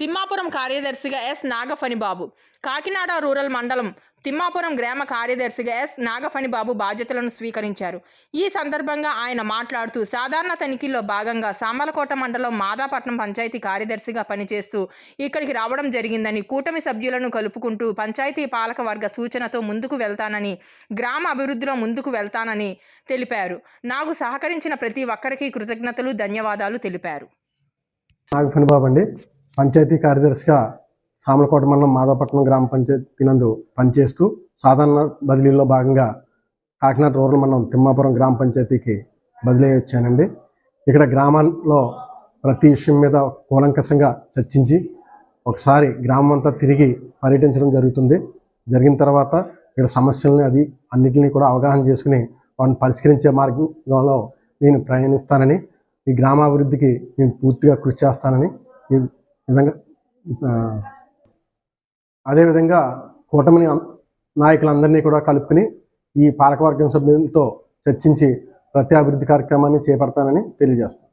తిమ్మాపురం కార్యదర్శిగా yes నాగఫణిబాబు, Kakinada rural మండలం తిమ్మాపురం గ్రామ కార్యదర్శిగా ఎస్ నాగఫణిబాబు బాధ్యతలను స్వీకరించారు. ఈ సందర్భంగా ఆయన మాట్లాడుతూ సాధారణ తనిఖీల్లో భాగంగా సామలకోట మండలం మాదాపట్నం పంచాయతీ కార్యదర్శిగా పనిచేస్తూ ఇక్కడికి రావడం జరిగిందని, కూటమి సభ్యులను కలుపుకుంటూ పంచాయతీ పాలక వర్గ సూచనతో ముందుకు వెళ్తానని, గ్రామ అభివృద్ధిలో ముందుకు వెళ్తానని తెలిపారు. నాకు సహకరించిన ప్రతి ఒక్కరికి కృతజ్ఞతలు, ధన్యవాదాలు తెలిపారు. నాగఫణిబాబు అండి, పంచాయతీ కార్యదర్శిగా సామలకోట మండలం మాదాపట్నం గ్రామ పంచాయతీ నందు పనిచేస్తూ సాధారణ బదిలీలో భాగంగా కాకినాడ రూరల్ మండలం తిమ్మాపురం గ్రామ పంచాయతీకి బదిలీ వచ్చానండి. ఇక్కడ గ్రామంలో ప్రతి విషయం మీద కూలంకషంగా చర్చించి ఒకసారి గ్రామం అంతా తిరిగి పర్యటించడం జరుగుతుంది. జరిగిన తర్వాత ఇక్కడ సమస్యలని అన్నింటినీ కూడా అవగాహన చేసుకుని వాటిని పరిష్కరించే మార్గంలో నేను ప్రయాణిస్తానని, ఈ గ్రామాభివృద్ధికి నేను పూర్తిగా కృషి చేస్తానని ఈ విధంగా అదేవిధంగా కూటమి నాయకులందరినీ కూడా కలుపుకుని ఈ పాలకవర్గం సభ్యులతో చర్చించి ప్రతి అభివృద్ధి కార్యక్రమాన్ని చేపడతానని తెలియజేస్తాను.